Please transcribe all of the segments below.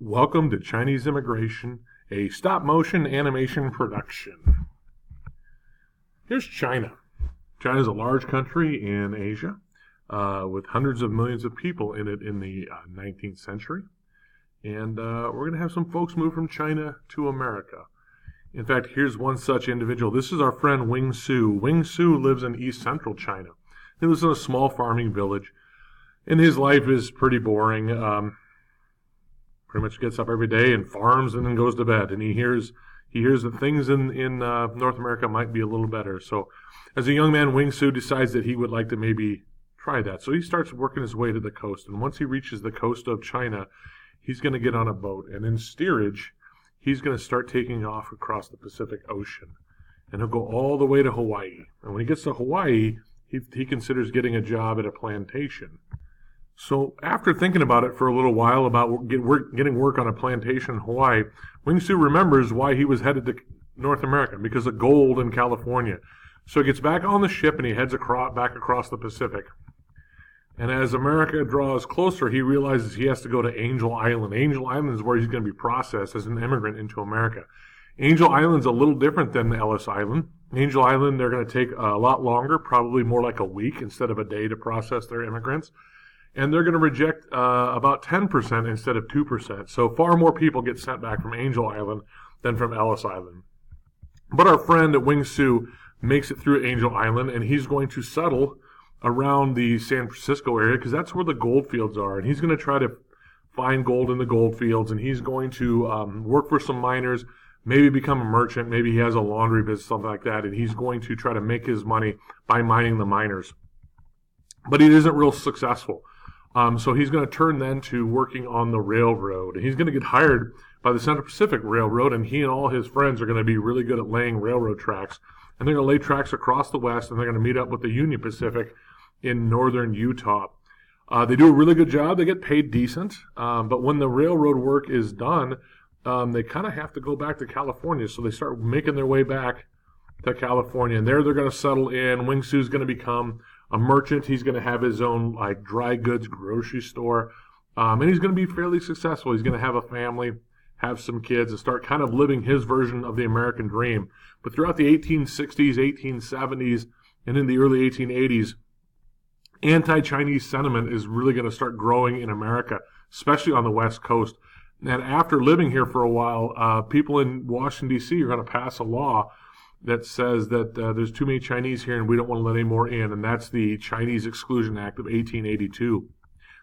Welcome to Chinese Immigration, a stop-motion animation production. Here's China. China is a large country in Asia with hundreds of millions of people in it in the 19th century. And we're going to have some folks move from China to America. In fact, here's one such individual. This is our friend Wing Su. Wing Su lives in East Central China. He lives in a small farming village, and his life is pretty boring. Pretty much gets up every day and farms and then goes to bed. And he hears that things in North America might be a little better. So as a young man, Wing Su decides that he would like to maybe try that. So he starts working his way to the coast. And once he reaches the coast of China, he's going to get on a boat. And in steerage, he's going to start taking off across the Pacific Ocean. And he'll go all the way to Hawaii. And when he gets to Hawaii, he considers getting a job at a plantation. So after thinking about it for a little while about getting work on a plantation in Hawaii, Wing Su remembers why he was headed to North America, because of gold in California. So he gets back on the ship and he heads back across the Pacific. And as America draws closer, he realizes he has to go to Angel Island. Angel Island is where he's going to be processed as an immigrant into America. Angel Island's a little different than Ellis Island. Angel Island, they're going to take a lot longer, probably more like a week instead of a day to process their immigrants. And they're going to reject about 10% instead of 2%. So far more people get sent back from Angel Island than from Ellis Island. But our friend at Wing Su makes it through Angel Island, and he's going to settle around the San Francisco area because that's where the gold fields are. And he's going to try to find gold in the gold fields, and he's going to work for some miners, maybe become a merchant, maybe he has a laundry business, something like that, and he's going to try to make his money by mining the miners. But he isn't real successful. So he's going to turn then to working on the railroad. And he's going to get hired by the Central Pacific Railroad, and he and all his friends are going to be really good at laying railroad tracks. And they're going to lay tracks across the West, and they're going to meet up with the Union Pacific in northern Utah. They do a really good job. They get paid decent. But when the railroad work is done, they kind of have to go back to California. So they start making their way back to California. And there they're going to settle in. Wing Su's going to become a merchant. He's going to have his own dry goods grocery store, and he's going to be fairly successful. He's going to have a family, have some kids, and start kind of living his version of the American dream. But throughout the 1860s, 1870s, and in the early 1880s, anti-Chinese sentiment is really going to start growing in America, especially on the West Coast. And after living here for a while, people in Washington, D.C. are going to pass a law that says that there's too many Chinese here and we don't want to let any more in, and that's the Chinese Exclusion Act of 1882.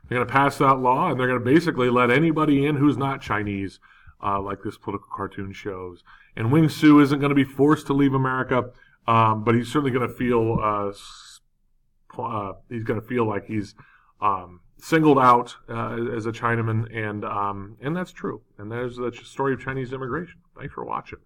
They're going to pass that law, and they're going to basically let anybody in who's not Chinese, like this political cartoon shows. And Wing Su isn't going to be forced to leave America, but he's certainly going to feel like he's singled out as a Chinaman, and that's true. And there's the story of Chinese immigration. Thanks for watching.